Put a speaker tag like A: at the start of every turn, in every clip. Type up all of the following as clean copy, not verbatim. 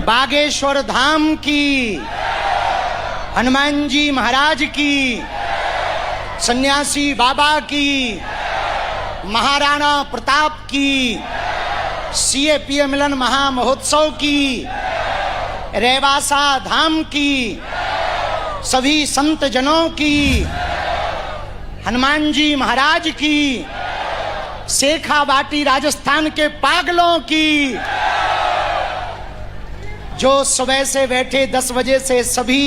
A: बागेश्वर धाम की, हनुमान जी महाराज की, सन्यासी बाबा की, महाराणा प्रताप की, सीएपीए मिलन महामहोत्सव की, रेवासा धाम की, सभी संत जनों की, हनुमान जी महाराज की, शेखावाटी राजस्थान के पागलों की, जो सुबह से बैठे 10 बजे से सभी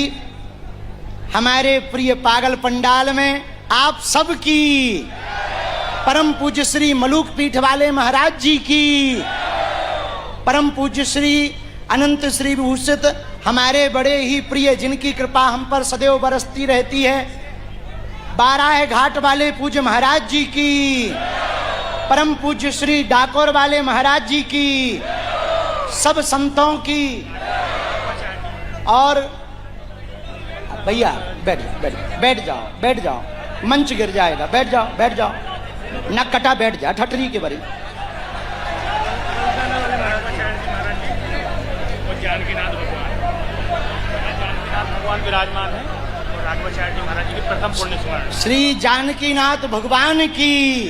A: हमारे प्रिय पागल पंडाल में आप सब की, परम पूज्य श्री मलूक पीठ वाले महाराज जी की, परम पूज्य श्री अनंत श्री विभूषित हमारे बड़े ही प्रिय जिनकी कृपा हम पर सदैव बरसती रहती है, 12 घाट वाले पूज्य महाराज जी की, परम पूज्य श्री डाकोर वाले महाराज जी की, सब संतों की। और भैया बैठ जाओ, मंच गिर जाएगा, बैठ जाओ, न कटा बैठ जा ठटरी के बारे।
B: जानकीनाथ भगवान विराजमान है और राघवाचार्य जी महाराज जी की प्रथम पुण्य स्मरण।
A: श्री जानकीनाथ भगवान की,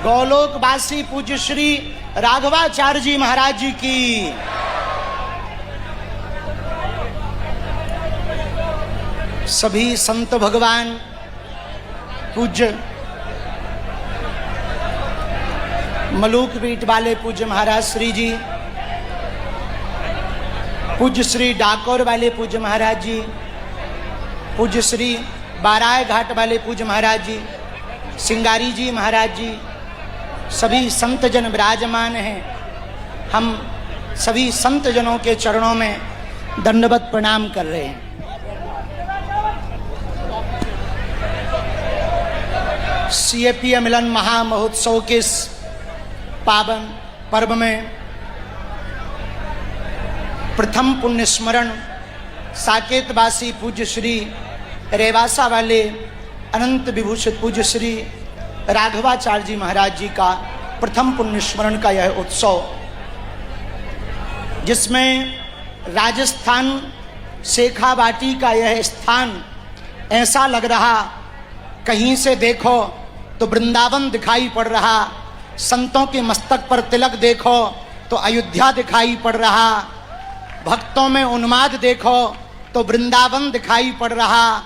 A: गोलोकवासी पूज्य श्री राघवाचार्य जी महाराज जी की, सभी संत भगवान पूज्य मलूक पीठ वाले पूज्य महाराज श्री जी, पूज्य श्री डाकोर वाले पूज्य महाराज जी, पूज्य श्री 12 घाट वाले पूज्य महाराज जी, सिंगारी जी महाराज जी, सभी संत जन विराजमान हैं। हम सभी संत जनों के चरणों में दंडवत प्रणाम कर रहे हैं। सीएपीए मिलन महामहोत्सव के पावन पर्व में प्रथम पुण्य स्मरण साकेतवासी पूज्य श्री रेवासा वाले अनंत विभूषित पूज्य श्री राघवाचार्य जी महाराज जी का प्रथम पुण्य स्मरण का यह उत्सव, जिसमें राजस्थान शेखावाटी का यह स्थान ऐसा लग रहा, कहीं से देखो तो वृंदावन दिखाई पड़ रहा, संतों के मस्तक पर तिलक देखो तो अयोध्या दिखाई पड़ रहा, भक्तों में उन्माद देखो तो वृंदावन दिखाई पड़ रहा,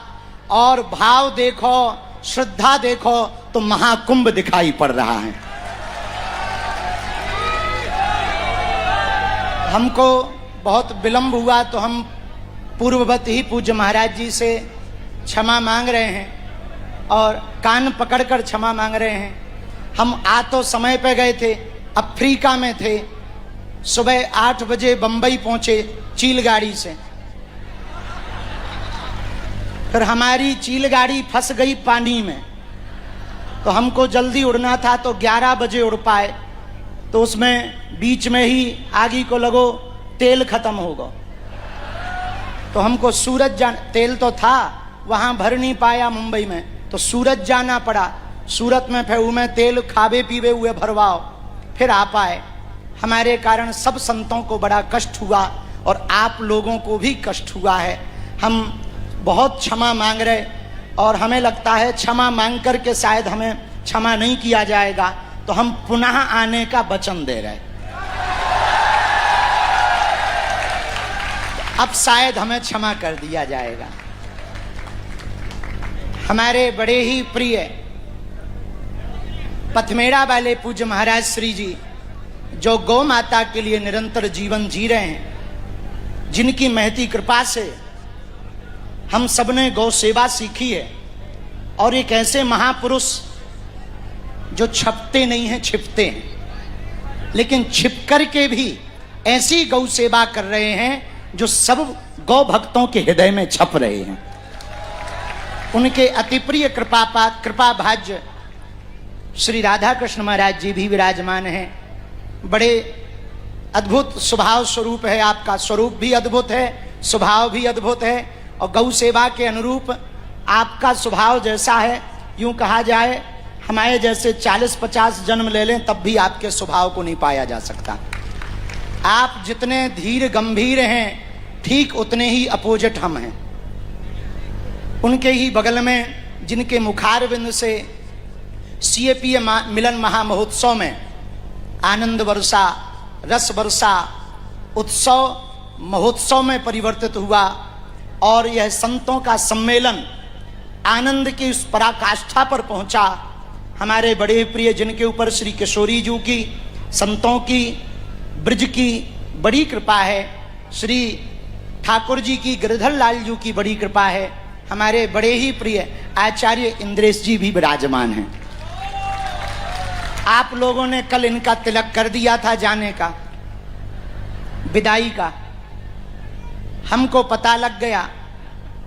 A: और भाव देखो, श्रद्धा देखो तो महाकुंभ दिखाई पड़ रहा है। हमको बहुत विलंब हुआ तो हम पूर्ववत ही पूज्य महाराज जी से क्षमा मांग रहे हैं और कान पकड़कर क्षमा मांग रहे हैं। हम आ तो समय पे गए थे, अफ्रीका में थे, सुबह 8 बजे बंबई पहुंचे चील गाड़ी से, फिर हमारी चील गाड़ी फंस गई पानी में, तो हमको जल्दी उड़ना था तो 11 बजे उड़ पाए, तो उसमें बीच में ही आगे को लगो तेल खत्म होगा, तो हमको सूरत तेल तो था वहाँ भर नहीं पाया मुंबई में, तो सूरत जाना पड़ा। सूरत में फिर में तेल खावे पीवे हुए भरवाओ, फिर आ पाए। हमारे कारण सब संतों को बड़ा कष्ट हुआ और आप लोगों को भी कष्ट हुआ है। हम बहुत क्षमा मांग रहे और हमें लगता है क्षमा मांग करके शायद हमें क्षमा नहीं किया जाएगा, तो हम पुनः आने का वचन दे रहे। अब शायद हमें क्षमा कर दिया जाएगा। हमारे बड़े ही प्रिय पथमेड़ा वाले पूज्य महाराज श्री जी, जो गौ माता के लिए निरंतर जीवन जी रहे हैं, जिनकी महती कृपा से हम सबने गौ सेवा सीखी है, और एक ऐसे महापुरुष जो छपते नहीं हैं, छिपते हैं, लेकिन छिप कर के भी ऐसी गौ सेवा कर रहे हैं जो सब गौ भक्तों के हृदय में छप रहे हैं। उनके अति प्रिय कृपा भाज्य श्री राधा कृष्ण महाराज जी भी विराजमान हैं। बड़े अद्भुत स्वभाव स्वरूप है आपका, स्वरूप भी अद्भुत है, स्वभाव भी अद्भुत है, और गौ सेवा के अनुरूप आपका स्वभाव जैसा है, यूं कहा जाए हमारे जैसे 40-50 जन्म ले लें तब भी आपके स्वभाव को नहीं पाया जा सकता। आप जितने धीर गंभीर हैं, ठीक उतने ही अपोजिट हम हैं। उनके ही बगल में जिनके मुखारविंद से सीएपीए मिलन महामहोत्सव में आनंद वर्षा, रस वर्षा उत्सव महोत्सव में परिवर्तित हुआ और यह संतों का सम्मेलन आनंद की उस पराकाष्ठा पर पहुंचा। हमारे बड़े प्रिय जिनके ऊपर श्री किशोरी जी की, संतों की, ब्रज की बड़ी कृपा है, श्री ठाकुर जी की, गिरधर लाल जी की बड़ी कृपा है, हमारे बड़े ही प्रिय आचार्य इंद्रेश जी भी विराजमान हैं। आप लोगों ने कल इनका तिलक कर दिया था जाने का, विदाई का। हमको पता लग गया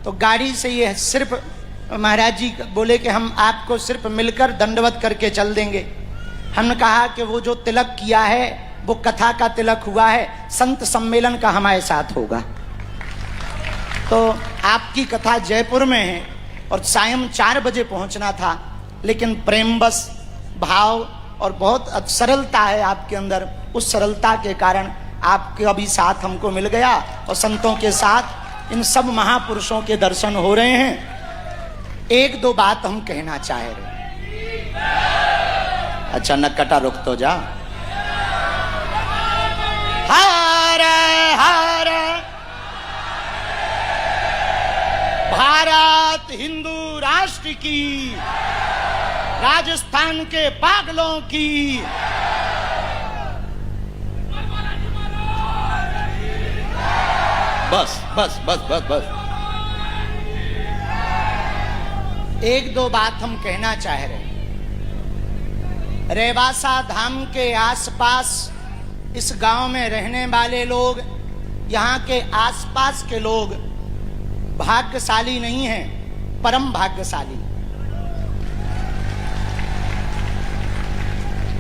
A: तो गाड़ी से ये सिर्फ महाराज जी बोले कि हम आपको सिर्फ मिलकर दंडवत करके चल देंगे। हमने कहा कि वो जो तिलक किया है वो कथा का तिलक हुआ है, संत सम्मेलन का हमारे साथ होगा। तो आपकी कथा जयपुर में है और सायं 4 बजे पहुंचना था, लेकिन प्रेम बस भाव और बहुत सरलता है आपके अंदर, उस सरलता के कारण आपके अभी साथ हमको मिल गया और संतों के साथ इन सब महापुरुषों के दर्शन हो रहे हैं। एक दो बात हम कहना चाह रहे। अच्छा नक्कटा रुक तो जा। हर हर भारत हिंदू राष्ट्र की, राजस्थान के पागलों की। बस बस बस बस बस एक दो बात हम कहना चाह रहे हैं। रेवासा धाम के आसपास इस गांव में रहने वाले लोग, यहाँ के आसपास के लोग भाग्यशाली नहीं हैं, परम भाग्यशाली।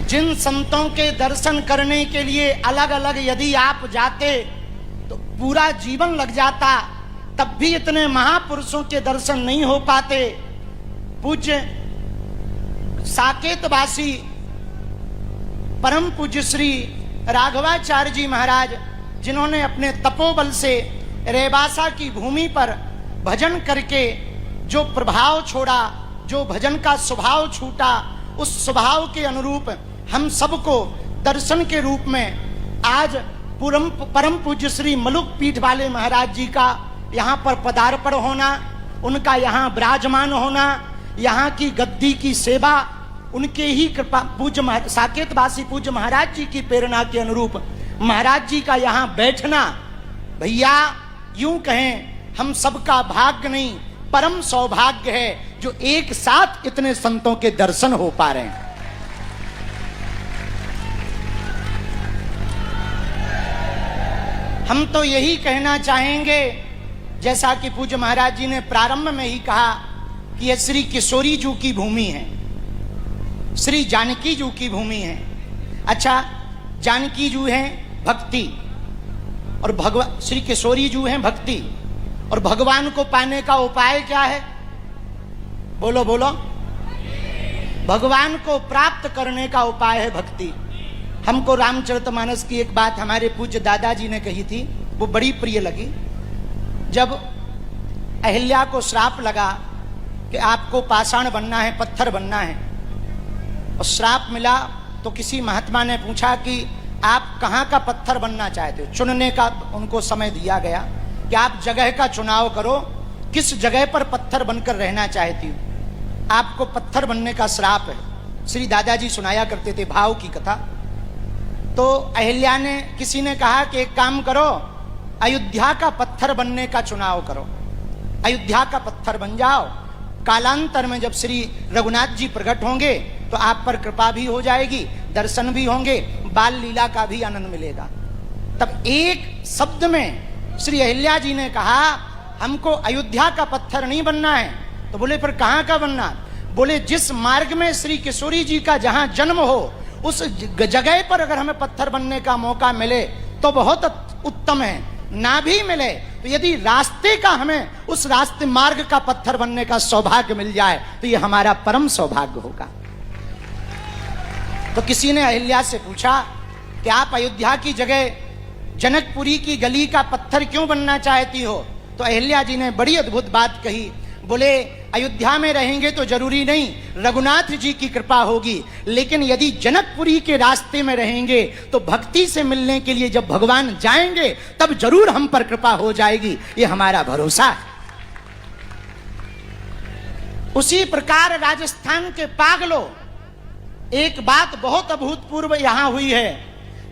A: जिन संतों के दर्शन करने के लिए अलग अलग यदि आप जाते तो पूरा जीवन लग जाता, तब भी इतने महापुरुषों के दर्शन नहीं हो पाते। पूज्य साकेतवासी परम पूज्य श्री राघवाचार्य जी महाराज, जिन्होंने अपने तपोबल से रेवासा की भूमि पर भजन करके जो प्रभाव छोड़ा, जो भजन का स्वभाव छूटा, उस स्वभाव के अनुरूप हम सबको दर्शन के रूप में आज परम पूज्य श्री मलुक पीठ वाले महाराज जी का यहाँ पर पदार्पण होना, उनका यहाँ विराजमान होना, यहाँ की गद्दी की सेवा उनके ही कृपा, पूज्य साकेतवासी पूज्य महाराज जी की प्रेरणा के अनुरूप महाराज जी का यहाँ बैठना, भैया यूं कहें हम सबका भाग्य नहीं परम सौभाग्य है जो एक साथ इतने संतों के दर्शन हो पा रहे हैं। हम तो यही कहना चाहेंगे, जैसा कि पूज्य महाराज जी ने प्रारंभ में ही कहा कि यह श्री किशोरी जी की भूमि है, श्री जानकी जी की भूमि है। अच्छा, जानकी जी है भक्ति और भगवान, श्री किशोरी जी है भक्ति, और भगवान को पाने का उपाय क्या है? बोलो बोलो। भगवान को प्राप्त करने का उपाय है भक्ति। हमको रामचरितमानस की एक बात हमारे पूज्य दादाजी ने कही थी, वो बड़ी प्रिय लगी। जब अहिल्या को श्राप लगा कि आपको पाषाण बनना है, पत्थर बनना है, और श्राप मिला तो किसी महात्मा ने पूछा कि आप कहाँ का पत्थर बनना चाहते हो? चुनने का उनको समय दिया गया कि आप जगह का चुनाव करो, किस जगह पर पत्थर बनकर रहना चाहती हो। आपको पत्थर बनने का श्राप है। श्री दादाजी सुनाया करते थे भाव की कथा। तो अहिल्या ने, किसी ने कहा कि एक काम करो, अयोध्या का पत्थर बनने का चुनाव करो, अयोध्या का पत्थर बन जाओ। कालांतर में जब श्री रघुनाथ जी प्रकट होंगे तो आप पर कृपा भी हो जाएगी, दर्शन भी होंगे, बाल लीला का भी आनंद मिलेगा। तब एक शब्द में श्री अहिल्या जी ने कहा हमको अयोध्या का पत्थर नहीं बनना है। तो बोले फिर कहाँ का बनना? बोले जिस मार्ग में श्री किशोरी जी का जहां जन्म हो उस जगह पर अगर हमें पत्थर बनने का मौका मिले तो बहुत उत्तम है, ना भी मिले तो यदि रास्ते का हमें उस रास्ते मार्ग का पत्थर बनने का सौभाग्य मिल जाए तो ये हमारा परम सौभाग्य होगा। तो किसी ने अहिल्या से पूछा कि आप अयोध्या की जगह जनकपुरी की गली का पत्थर क्यों बनना चाहती हो? तो अहिल्या जी ने बड़ी अद्भुत बात कही। बोले अयोध्या में रहेंगे तो जरूरी नहीं, रघुनाथ जी की कृपा होगी, लेकिन यदि जनकपुरी के रास्ते में रहेंगे तो भक्ति से मिलने के लिए जब भगवान जाएंगे तब जरूर हम पर कृपा हो जाएगी, ये हमारा भरोसा है। उसी प्रकार राजस्थान के पागलों, एक बात बहुत अभूतपूर्व यहां हुई है।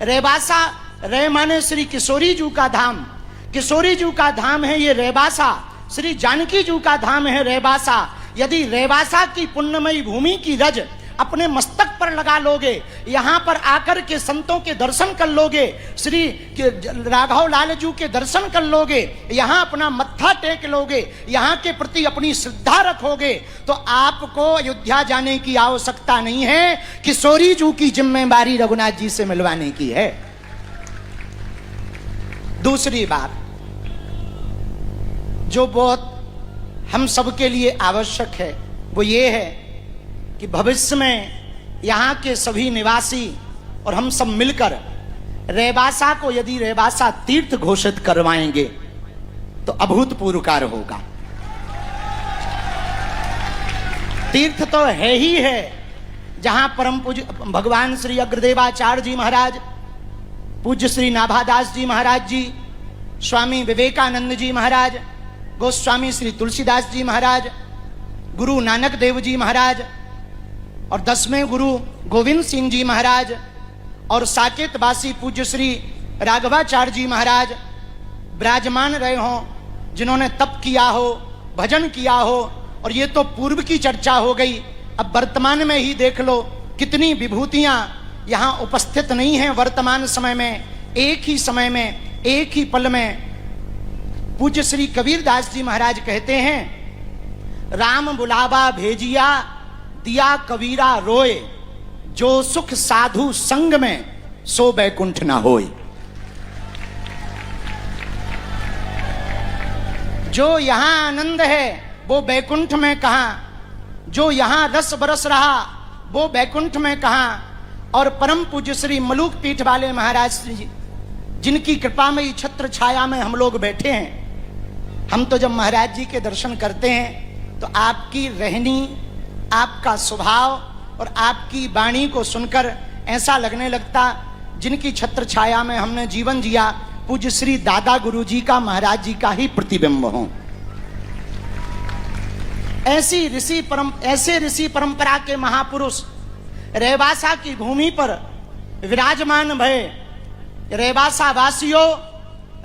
A: रेबासा, रे माने श्री किशोरी जी का धाम, किशोरी जी का धाम है ये रेबासा, श्री जानकी जी का धाम है रेबासा। यदि रेबासा की पुण्यमयी भूमि की रज अपने मस्तक पर लगा लोगे, यहां पर आकर के संतों के दर्शन कर लोगे, श्री राघव लाल जी के दर्शन कर लोगे, यहां अपना मत्था टेक लोगे, यहां के प्रति अपनी श्रद्धा रखोगे, तो आपको अयोध्या जाने की आवश्यकता नहीं है। किशोरी जी की जिम्मेदारी रघुनाथ जी से मिलवाने की है। दूसरी बात जो बहुत हम सबके लिए आवश्यक है वो ये है कि भविष्य में यहाँ के सभी निवासी और हम सब मिलकर रेबासा को यदि रेबासा तीर्थ घोषित करवाएंगे तो अभूतपूर्व कार्य होगा। तीर्थ तो है ही है, जहां परम पूज्य भगवान श्री अग्रदेवाचार्य जी महाराज, पूज्य श्री नाभादास जी महाराज जी, स्वामी विवेकानंद जी महाराज, गोस्वामी श्री तुलसीदास जी महाराज, गुरु नानक देव जी महाराज और 10वें गुरु गोविंद सिंह जी महाराज और साकेतवासी पूज्य श्री राघवाचार्य जी महाराज विराजमान रहे हों, जिन्होंने तप किया हो, भजन किया हो। और ये तो पूर्व की चर्चा हो गई, अब वर्तमान में ही देख लो कितनी विभूतियां यहाँ उपस्थित नहीं हैं। वर्तमान समय में, एक ही समय में, एक ही पल में पूज्य श्री कबीरदास जी महाराज कहते हैं, राम बुलावा भेजिया दिया कबीरा रोए, जो सुख साधु संग में सो बैकुंठ ना होए। जो यहां आनंद है वो बैकुंठ में कहां, जो यहां रस बरस रहा वो बैकुंठ में कहां। और परम पूज्य श्री मलूक पीठ वाले महाराज श्री जी, जिनकी कृपा में छत्र छाया में हम लोग बैठे हैं, हम तो जब महाराज जी के दर्शन करते हैं तो आपकी रहनी, आपका स्वभाव और आपकी वाणी को सुनकर ऐसा लगने लगता जिनकी छत्र छाया में हमने जीवन जिया, पूज्य श्री दादा गुरु जी का, महाराज जी का ही प्रतिबिंब हो। ऐसे ऋषि परंपरा के महापुरुष रेबासा की भूमि पर विराजमान भय। रेबासा वासियों,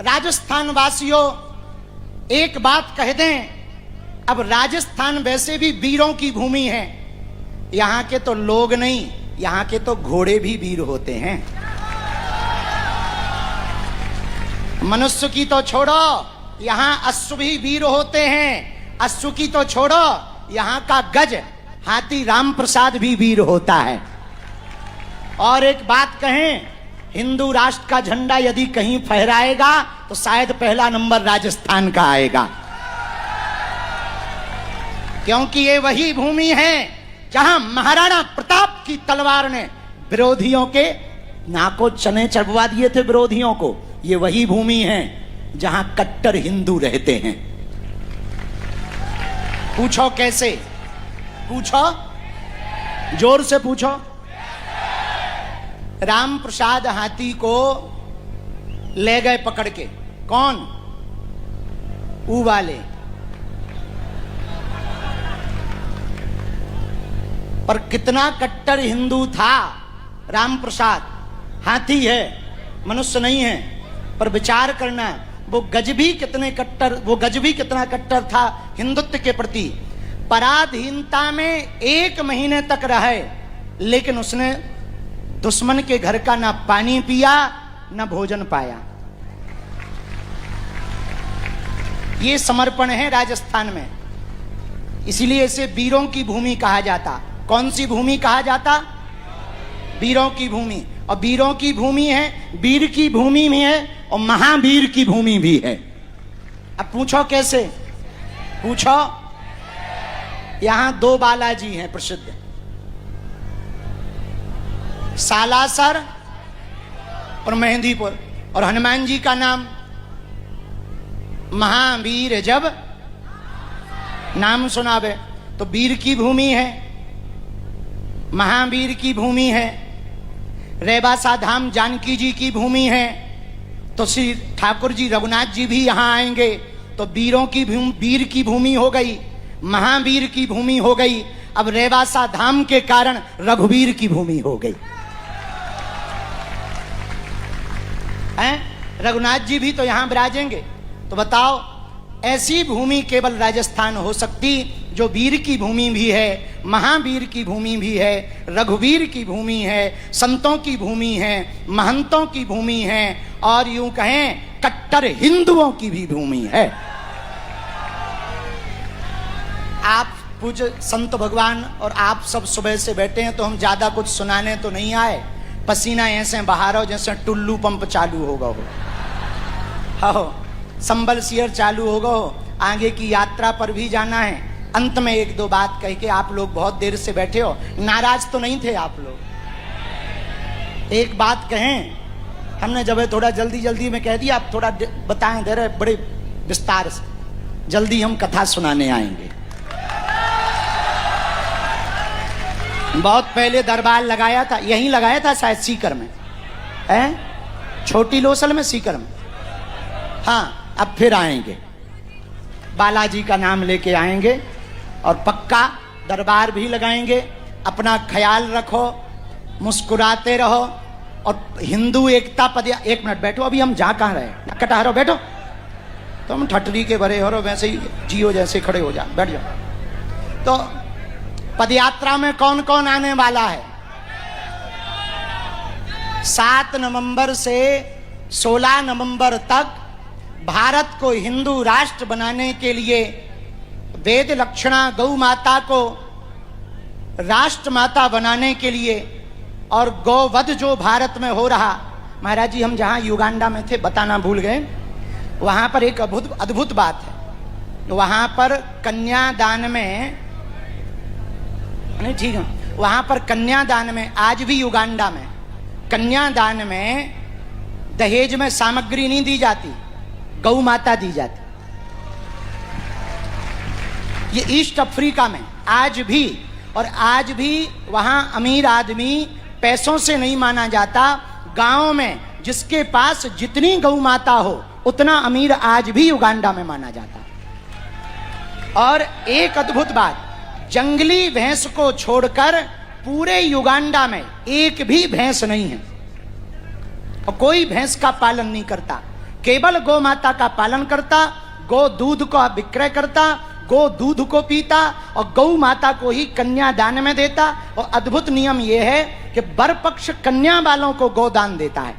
A: राजस्थान वासियों, एक बात कह दें, अब राजस्थान वैसे भी वीरों की भूमि है। यहां के तो लोग नहीं, यहां के तो घोड़े भी वीर होते हैं। मनुष्य की तो छोड़ो, यहां अश्व भी वीर होते हैं। अश्व की तो छोड़ो, यहां का गज हाथी राम प्रसाद भी वीर होता है। और एक बात कहें, हिंदू राष्ट्र का झंडा यदि कहीं फहराएगा तो शायद पहला नंबर राजस्थान का आएगा, क्योंकि ये वही भूमि है जहां महाराणा प्रताप की तलवार ने विरोधियों के नाकों चने चढ़वा दिए थे विरोधियों को। ये वही भूमि है जहां कट्टर हिंदू रहते हैं। पूछो कैसे? पूछो, जोर से पूछो। राम प्रसाद हाथी को ले गए पकड़ के, कौन? ऊ वाले। पर कितना कट्टर हिंदू था राम प्रसाद। हाथी है, मनुष्य नहीं है, पर विचार करना वो गज भी कितना कट्टर था हिंदुत्व के प्रति। पराधीनता में 1 महीने तक रहे, लेकिन उसने दुश्मन के घर का ना पानी पिया ना भोजन पाया। ये समर्पण है राजस्थान में, इसीलिए इसे वीरों की भूमि कहा जाता। कौन सी भूमि कहा जाता? वीरों की भूमि। और वीरों की भूमि है, वीर की भूमि भी है और महावीर की भूमि भी है। अब पूछो कैसे? पूछो। यहां 2 बालाजी हैं प्रसिद्ध, सालासर और मेहंदीपुर। और हनुमान जी का नाम महावीर जब नाम सुनावे, तो वीर की भूमि है, महावीर की भूमि है। रेवासा धाम जानकी जी की भूमि है, तो श्री ठाकुर जी रघुनाथ जी भी यहां आएंगे, तो वीरों की वीर की भूमि हो गई, महावीर की भूमि हो गई। अब रेवासा धाम के कारण रघुवीर की भूमि हो गई है। रघुनाथ जी भी तो यहां विराजेंगे। तो बताओ, ऐसी भूमि केवल राजस्थान हो सकती जो वीर की भूमि भी है, महावीर की भूमि भी है, रघुवीर की भूमि है, संतों की भूमि है, महंतों की भूमि है, और यूं कहें कट्टर हिंदुओं की भी भूमि है। आप पूज्य संत भगवान और आप सब सुबह से बैठे हैं, तो हम ज्यादा कुछ सुनाने तो नहीं आए। पसीना ऐसे बहा रहा हो जैसे टुल्लू पंप चालू होगा हो, संबल सियर चालू होगा हो, आगे की यात्रा पर भी जाना है। अंत में एक दो बात कह के, आप लोग बहुत देर से बैठे हो, नाराज तो नहीं थे आप लोग? एक बात कहें, हमने जब थोड़ा जल्दी जल्दी में कह दिया, आप थोड़ा बताएं दे रहे बड़े विस्तार से, जल्दी हम कथा सुनाने आएंगे। बहुत पहले दरबार लगाया था, यहीं लगाया था शायद सीकर में, है छोटी लोसल में, सीकर में। हाँ, अब फिर आएंगे, बालाजी का नाम लेके आएंगे और पक्का दरबार भी लगाएंगे। अपना ख्याल रखो, मुस्कुराते रहो, और हिंदू एकता पद। एक मिनट बैठो, अभी हम जा कहाँ रहे, कटा रहो, बैठो। तुम ठटरी के भरे हो, वैसे ही जियो जैसे खड़े हो जा, बैठ जाओ। तो पदयात्रा में कौन कौन आने वाला है? 7 नवंबर से 16 नवंबर तक भारत को हिंदू राष्ट्र बनाने के लिए वेद लक्षणा गौ माता को राष्ट्र माता बनाने के लिए, और गौवध जो भारत में हो रहा। महाराज जी, हम जहां युगांडा में थे, बताना भूल गए, वहां पर एक अद्भुत बात है। वहां पर कन्यादान में, नहीं ठीक है, वहां पर कन्यादान में, आज भी युगांडा में कन्यादान में दहेज में सामग्री नहीं दी जाती, गौ माता दी जाती। ये ईस्ट अफ्रीका में आज भी, और आज भी वहां अमीर आदमी पैसों से नहीं माना जाता। गांव में जिसके पास जितनी गौ माता हो उतना अमीर आज भी युगांडा में माना जाता। और एक अद्भुत बात, जंगली भैंस को छोड़कर पूरे युगांडा में एक भी भैंस नहीं है, और कोई भैंस का पालन नहीं करता, केवल गौ माता का पालन करता, गौ दूध का विक्रय करता, गौ दूध को पीता, और गौ माता को ही कन्यादान में देता। और अद्भुत नियम यह है कि वर पक्ष कन्या वालों को गोदान देता है,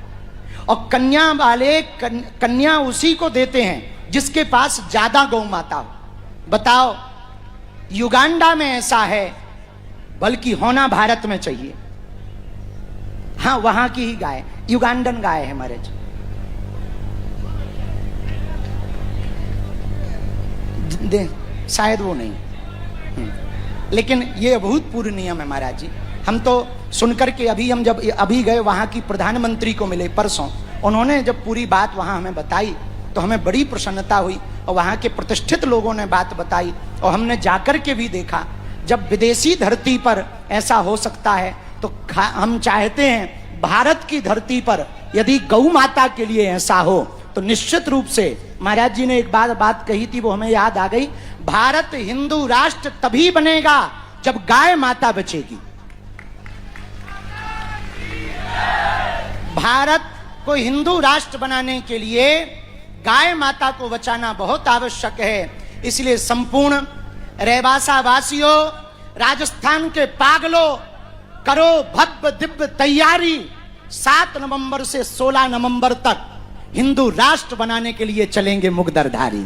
A: और कन्या वाले कन्या उसी को देते हैं जिसके पास ज्यादा गौ माता हो। बताओ, युगांडा में ऐसा है, बल्कि होना भारत में चाहिए। हाँ, वहां की ही गाय, युगांडन गाय है महाराज। शायद वो नहीं, लेकिन ये अभूतपूर्व नियम है महाराज जी। हम तो सुनकर के हम जब अभी गए, वहां की प्रधानमंत्री को मिले परसों, उन्होंने जब पूरी बात वहां हमें बताई तो हमें बड़ी प्रसन्नता हुई, और वहां के प्रतिष्ठित लोगों ने बात बताई, और हमने जाकर के भी देखा। जब विदेशी धरती पर ऐसा हो सकता है, तो हम चाहते हैं भारत की धरती पर यदि गौ माता के लिए ऐसा हो, तो निश्चित रूप से महाराज जी ने एक बात कही थी, वो हमें याद आ गई। भारत हिंदू राष्ट्र तभी बनेगा जब गाय माता बचेगी। भारत को हिंदू राष्ट्र बनाने के लिए गाय माता को बचाना बहुत आवश्यक है। इसलिए संपूर्ण रेवासा वासियों, राजस्थान के पागलों, करो भव्य दिव्य तैयारी। 7 नवंबर से 16 नवंबर तक हिंदू राष्ट्र बनाने के लिए चलेंगे मुगदरधारी।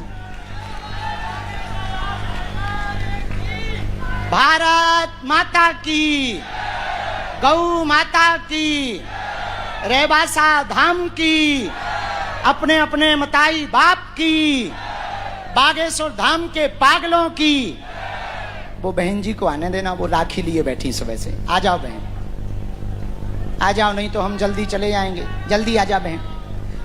A: भारत माता की, गौ माता की, रेवासा धाम की, अपने अपने मताई बाप की, बागेश्वर धाम के पागलों की। वो बहन जी को आने देना, वो राखी लिए बैठी सुबह से। आ जाओ बहन, आ जाओ, नहीं तो हम जल्दी चले जाएंगे। जल्दी आ जा बहन।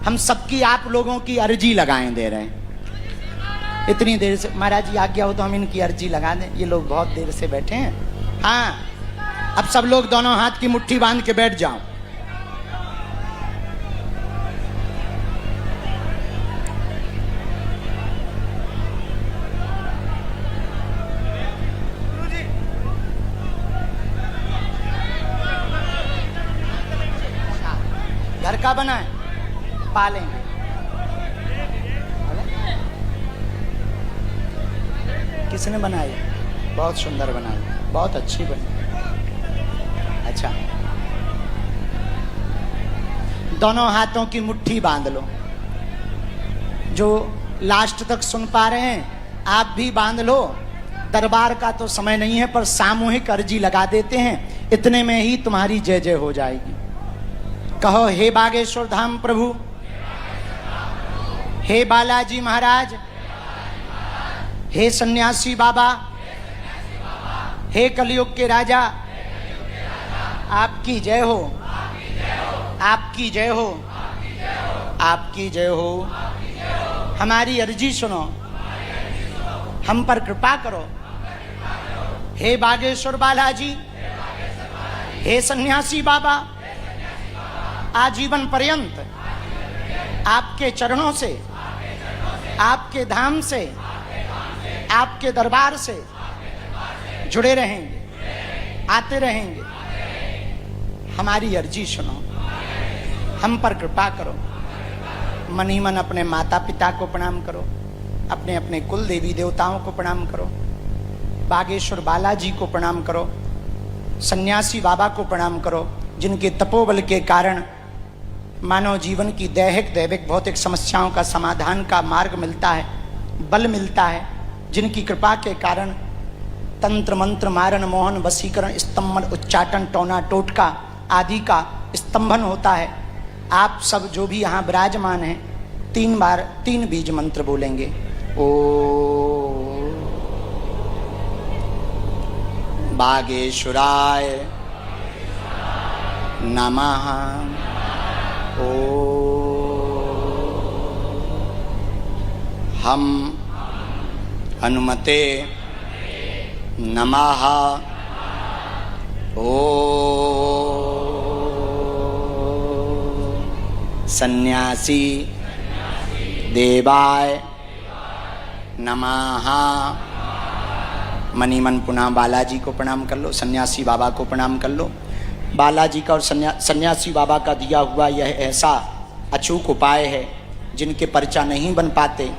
A: हम सबकी आप लोगों की अर्जी लगाएं दे रहे हैं। इतनी देर से महाराज जी आज्ञा हो तो हम इनकी अर्जी लगा दें, ये लोग बहुत देर से बैठे हैं। हाँ, अब सब लोग दोनों हाथ की मुट्ठी बांध के बैठ जाओ। घर का बना है, पालेंगे। किसने बनाई? बहुत सुंदर बनाई, बहुत अच्छी बनी। अच्छा, दोनों हाथों की मुट्ठी बांध लो। जो लास्ट तक सुन पा रहे हैं आप भी बांध लो। दरबार का तो समय नहीं है, पर सामूहिक अर्जी लगा देते हैं, इतने में ही तुम्हारी जय जय हो जाएगी। कहो, हे बागेश्वर धाम प्रभु, हे बालाजी महाराज, हे सन्यासी बाबा, हे कलयुग के राजा, आपकी जय हो, आपकी जय हो, आपकी जय हो। हमारी अर्जी सुनो, हम पर कृपा करो। हे बागेश्वर बालाजी, हे सन्यासी बाबा, आजीवन पर्यंत आपके चरणों से, आपके धाम से, आपके दरबार से जुड़े रहेंगे, आते रहेंगे। हमारी अर्जी सुनो, हम पर कृपा करो। मन ही मन अपने माता पिता को प्रणाम करो, अपने अपने कुल देवी देवताओं को प्रणाम करो, बागेश्वर बालाजी को प्रणाम करो, सन्यासी बाबा को प्रणाम करो, जिनके तपोबल के कारण मानव जीवन की दैहिक दैविक भौतिक समस्याओं का समाधान का मार्ग मिलता है, बल मिलता है, जिनकी कृपा के कारण तंत्र मंत्र मारण मोहन वशीकरण स्तंभन उच्चाटन टोना टोटका आदि का स्तंभन होता है। आप सब जो भी यहाँ विराजमान हैं 3 बार 3 बीज मंत्र बोलेंगे। ओ बागेश्वराय नमः। ओ हम हनुमते नमः। ओ सन्यासी देवाय नमः। मनी मन पुनः बालाजी को प्रणाम कर लो, सन्यासी बाबा को प्रणाम कर लो। बालाजी का और सन्यासी बाबा का दिया हुआ यह ऐसा अचूक उपाय है, जिनके पर्चा नहीं बन पाते,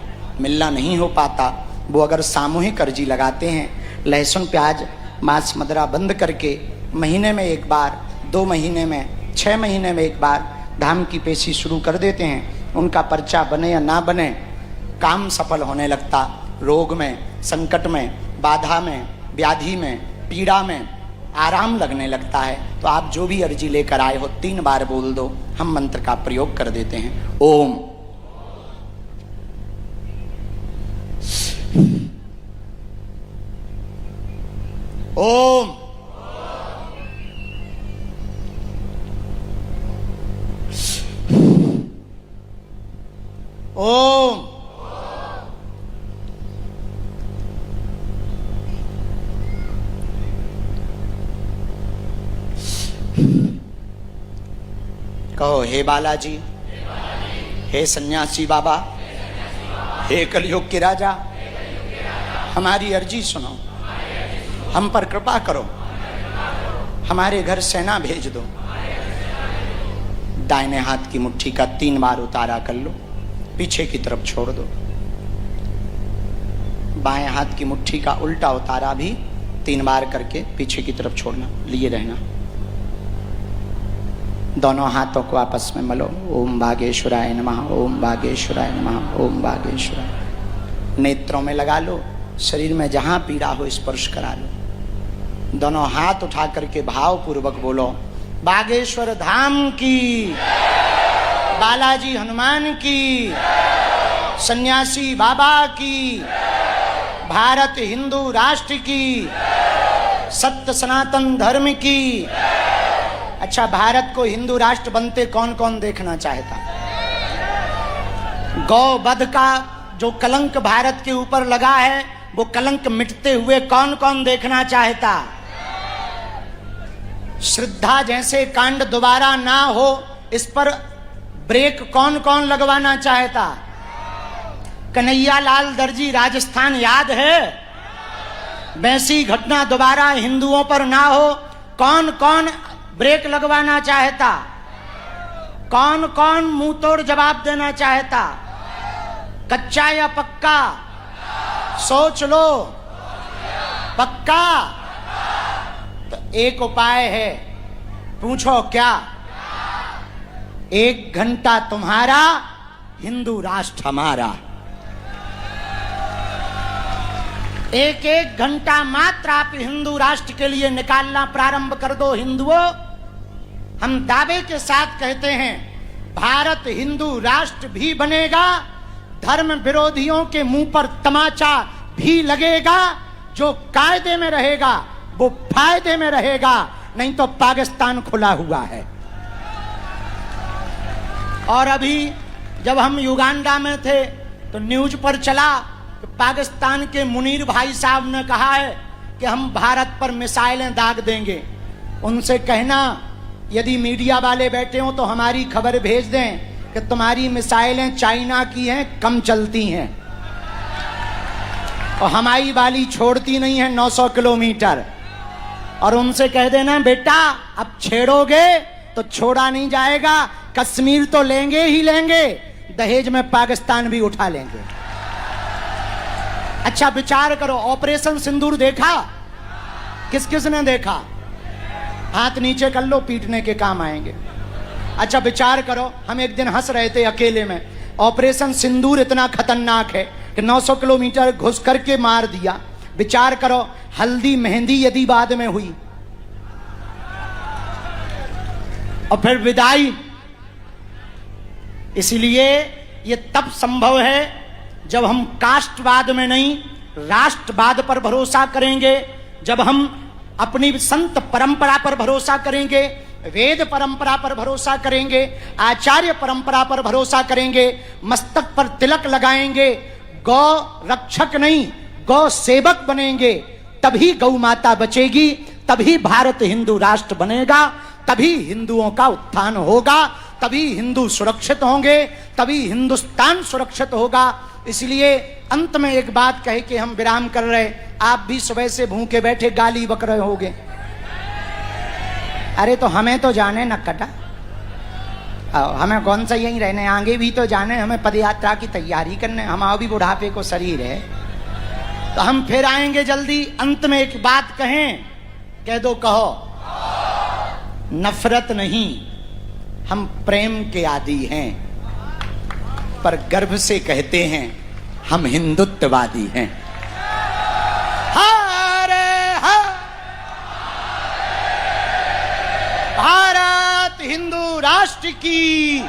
A: मिलना नहीं हो पाता, वो अगर सामूहिक अर्जी लगाते हैं, लहसुन प्याज मांस मदिरा बंद करके महीने में एक बार, 2 महीने में, 6 महीने में एक बार धाम की पेशी शुरू कर देते हैं, उनका पर्चा बने या ना बने, काम सफल होने लगता। रोग में, संकट में, बाधा में, व्याधि में, पीड़ा में आराम लगने लगता है। तो आप जो भी अर्जी लेकर आए हो 3 बार बोल दो, हम मंत्र का प्रयोग कर देते हैं। ओम ओम ओम कहो, हे बालाजी, हे सन्यासी बाबा, हे कलयुग के राजा, हमारी अर्जी सुनो, हम पर कृपा करो, हमारे घर सेना भेज दो। दाहिने हाथ की मुट्ठी का 3 बार उतारा कर लो, पीछे की तरफ छोड़ दो। बाएं हाथ की मुट्ठी का उल्टा उतारा भी 3 बार करके पीछे की तरफ छोड़ना, लिए रहना। दोनों हाथों को आपस में मलो। ओम बागेश्वराय नमः, ओम बागेश्वराय नमः, ओम बागेश्वराय। नेत्रों में लगा लो, शरीर में जहां पीड़ा हो स्पर्श करा लो। दोनों हाथ उठा करके भाव पूर्वक बोलो, बागेश्वर धाम की, बालाजी हनुमान की, सन्यासी बाबा की, भारत हिंदू राष्ट्र की, सत्य सनातन धर्म की। अच्छा, भारत को हिंदू राष्ट्र बनते कौन कौन देखना चाहता? गौवध का जो कलंक भारत के ऊपर लगा है, वो कलंक मिटते हुए कौन कौन देखना चाहता? श्रद्धा जैसे कांड दोबारा ना हो, इस पर ब्रेक कौन कौन लगवाना चाहता? कन्हैया लाल दर्जी राजस्थान याद है? वैसी घटना दोबारा हिंदुओं पर ना हो, कौन कौन ब्रेक लगवाना चाहता? कौन कौन मुंह तोड़ जवाब देना चाहता? कच्चा या पक्का? सोच लो। पक्का? तो एक उपाय है, पूछो क्या? 1 घंटा तुम्हारा, हिंदू राष्ट्र हमारा। 1 घंटा मात्र आप हिंदू राष्ट्र के लिए निकालना प्रारंभ कर दो हिंदुओं। हम दावे के साथ कहते हैं, भारत हिंदू राष्ट्र भी बनेगा, धर्म विरोधियों के मुंह पर तमाचा भी लगेगा। जो कायदे में रहेगा वो फायदे में रहेगा, नहीं तो पाकिस्तान खुला हुआ है। और अभी जब हम युगांडा में थे तो न्यूज पर चला कि पाकिस्तान के मुनीर भाई साहब ने कहा है कि हम भारत पर मिसाइलें दाग देंगे। उनसे कहना, यदि मीडिया वाले बैठे हों तो हमारी खबर भेज दें कि तुम्हारी मिसाइलें चाइना की हैं, कम चलती हैं, और हमारी वाली छोड़ती नहीं है 900 किलोमीटर। और उनसे कह देना, बेटा अब छेड़ोगे तो छोड़ा नहीं जाएगा, कश्मीर तो लेंगे ही लेंगे, दहेज में पाकिस्तान भी उठा लेंगे। अच्छा विचार करो, ऑपरेशन सिंदूर देखा? किस किस ने देखा? हाथ नीचे कर लो, पीटने के काम आएंगे। अच्छा विचार करो, हम एक दिन हंस रहे थे अकेले में, ऑपरेशन सिंदूर इतना खतरनाक है कि 900 किलोमीटर घुस करके मार दिया। विचार करो, हल्दी मेहंदी यदि बाद में हुई और फिर विदाई। इसलिए ये तब संभव है जब हम कास्टवाद में नहीं, राष्ट्रवाद पर भरोसा करेंगे, जब हम अपनी संत परंपरा पर भरोसा करेंगे, वेद परंपरा पर भरोसा करेंगे, आचार्य परंपरा पर भरोसा करेंगे, मस्तक पर तिलक लगाएंगे, गौ रक्षक नहीं गौ सेवक बनेंगे, तभी गौ माता बचेगी, तभी भारत हिंदू राष्ट्र बनेगा, तभी हिंदुओं का उत्थान होगा, तभी हिंदू सुरक्षित होंगे, तभी हिंदुस्तान सुरक्षित होगा। इसलिए अंत में एक बात कह के हम विराम कर रहे, आप भी सुबह से भूखे बैठे गाली बक रहे होगे। अरे तो हमें तो जाने न कटा, हमें कौन सा यहीं रहने, आगे भी तो जाने, हमें पदयात्रा की तैयारी करने, हमारा भी बुढ़ापे को शरीर है, तो हम फिर आएंगे जल्दी। अंत में एक बात कहें, कह दो, कहो। नफरत नहीं, हम प्रेम के आदी हैं, पर गर्व से कहते हैं हम हिंदुत्ववादी हैं। हरे हर भारत हिंदू राष्ट्र की